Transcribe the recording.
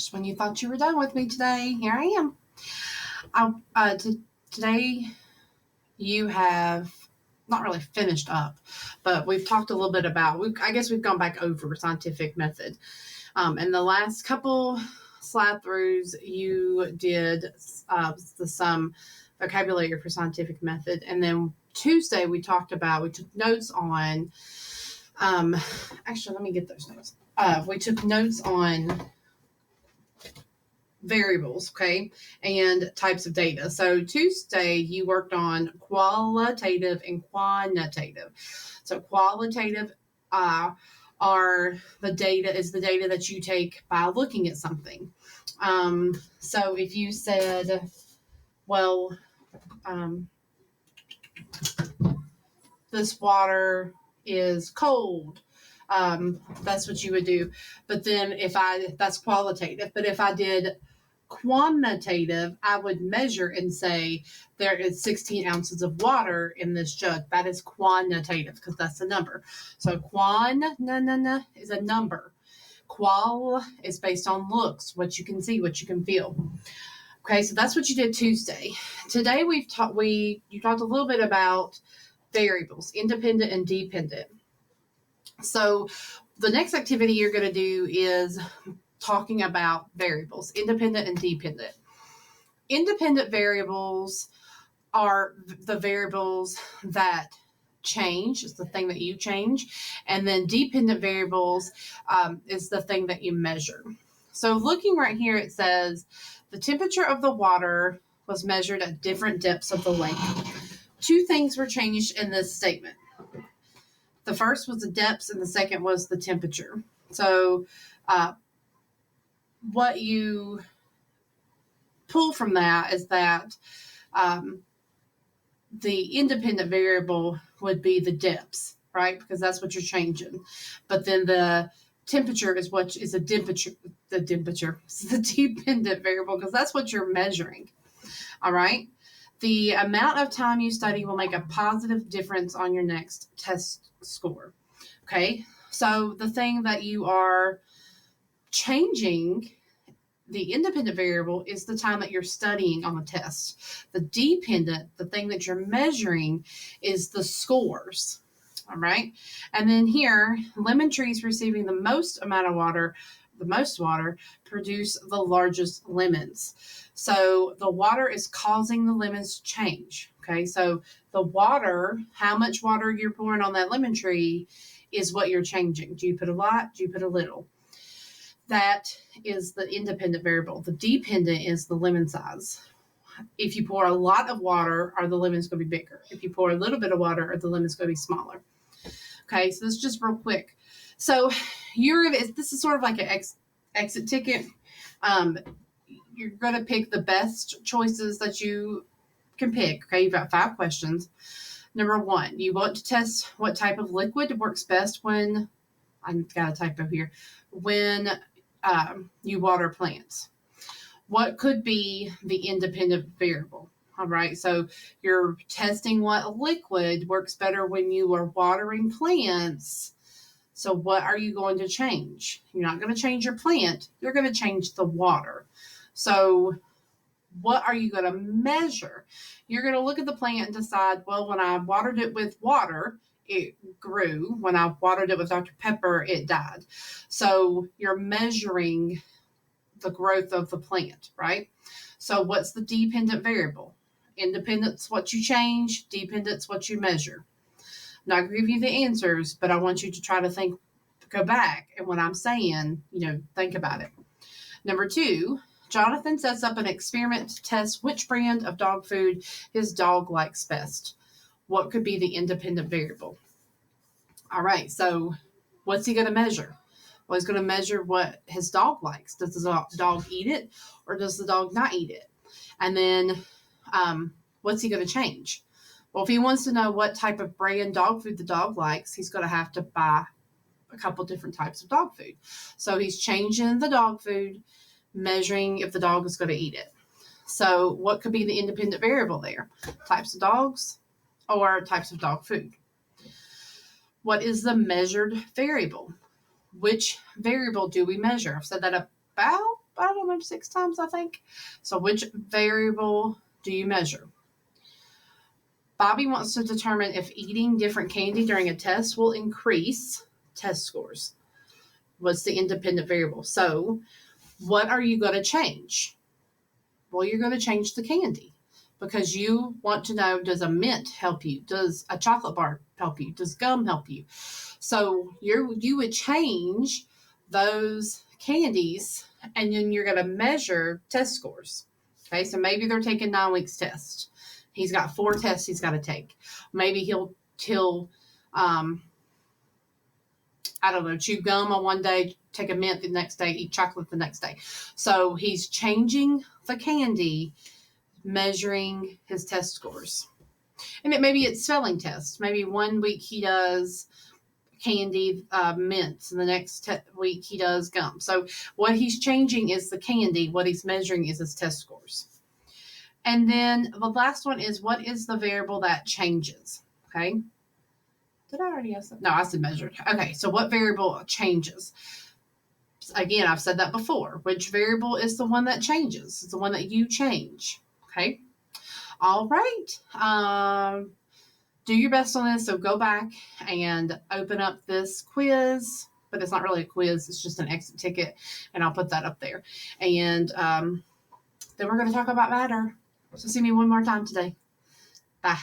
Just when you thought you were done with me today, here I am. Today you have not really finished up, but we've talked a little bit about, I guess we've gone back over scientific method. In the last couple slide throughs, you did some vocabulary for scientific method. And then Tuesday we took notes on, actually, let me get those notes. We took notes on variables, okay, and types of data. So Tuesday you worked on qualitative and quantitative. So qualitative are the data that you take by looking at something. So if you said, well, this water is cold, that's what you would do. But then that's qualitative. But if I did quantitative, I would measure and say there is 16 ounces of water in this jug. That is quantitative because that's a number. So is a number. Qual is based on looks, what you can see, what you can feel. Okay, so that's what you did Tuesday. Today you talked a little bit about variables, independent and dependent. So the next activity you're going to do is talking about variables, independent and dependent. Independent variables are the variables that change. It's the thing that you change. And then dependent variables is the thing that you measure. So looking right here, it says the temperature of the water was measured at different depths of the lake. Two things were changed in this statement. The first was the depths and the second was the temperature. So what you pull from that is that the independent variable would be the depths, right? Because that's what you're changing. But then the temperature is what is the temperature is the dependent variable because that's what you're measuring. All right. The amount of time you study will make a positive difference on your next test score. Okay. So the thing that you are changing, the independent variable, is the time that you're studying on the test. The dependent, the thing that you're measuring, is the scores. All right. And then here, lemon trees receiving the most amount of water, produce the largest lemons. So the water is causing the lemons to change. Okay. So the water, how much water you're pouring on that lemon tree is what you're changing. Do you put a lot? Do you put a little? That is the independent variable. The dependent is the lemon size. If you pour a lot of water, are the lemons going to be bigger? If you pour a little bit of water, are the lemons going to be smaller? Okay, so this is just real quick. So this is sort of like an exit ticket. You're going to pick the best choices that you can pick. Okay, you've got 5 questions. Number 1, you want to test what type of liquid works best when, I've got a typo here, when you water plants. What could be the independent variable? All right, so you're testing what liquid works better when you are watering plants. So what are you going to change? You're not going to change your plant. You're going to change the water. So what are you going to measure? You're going to look at the plant and decide, well, when I watered it with water, it grew. When I watered it with Dr. Pepper, it died. So you're measuring the growth of the plant, right? So what's the dependent variable? Independent's what you change. Dependent's what you measure. I'm not going to give you the answers, but I want you to try to go back. And what I'm saying, think about it. Number 2, Jonathan sets up an experiment to test which brand of dog food his dog likes best. What could be the independent variable? All right, so what's he going to measure? Well, he's going to measure what his dog likes. Does the dog eat it or does the dog not eat it? And then what's he going to change? Well, if he wants to know what type of brand dog food the dog likes, he's going to have to buy a couple different types of dog food. So he's changing the dog food, measuring if the dog is going to eat it. So what could be the independent variable there? Types of dogs or types of dog food. What is the measured variable? Which variable do we measure? I've said that about I don't know, 6 times, I think. So which variable do you measure? Bobby wants to determine if eating different candy during a test will increase test scores. What's the independent variable? So what are you going to change? Well, you're going to change the candy because you want to know, does a mint help you? Does a chocolate bar help you? Does gum help you? So you would change those candies, and then you're going to measure test scores. Okay, so maybe they're taking 9 weeks test. He's got 4 tests he's got to take. Maybe he'll I don't know, chew gum on one day, take a mint the next day, eat chocolate the next day. So he's changing the candy, measuring his test scores. And maybe it's spelling tests. Maybe 1 week he does candy mints, and the next week he does gum. So what he's changing is the candy. What he's measuring is his test scores. And then the last one is, what is the variable that changes? Okay. Did I already ask that? No, I said measured. Okay, so what variable changes? Again, I've said that before. Which variable is the one that changes? It's the one that you change. Okay. All right. Do your best on this. So go back and open up this quiz, but it's not really a quiz. It's just an exit ticket, and I'll put that up there. And then we're going to talk about matter. So see me one more time today. Bye.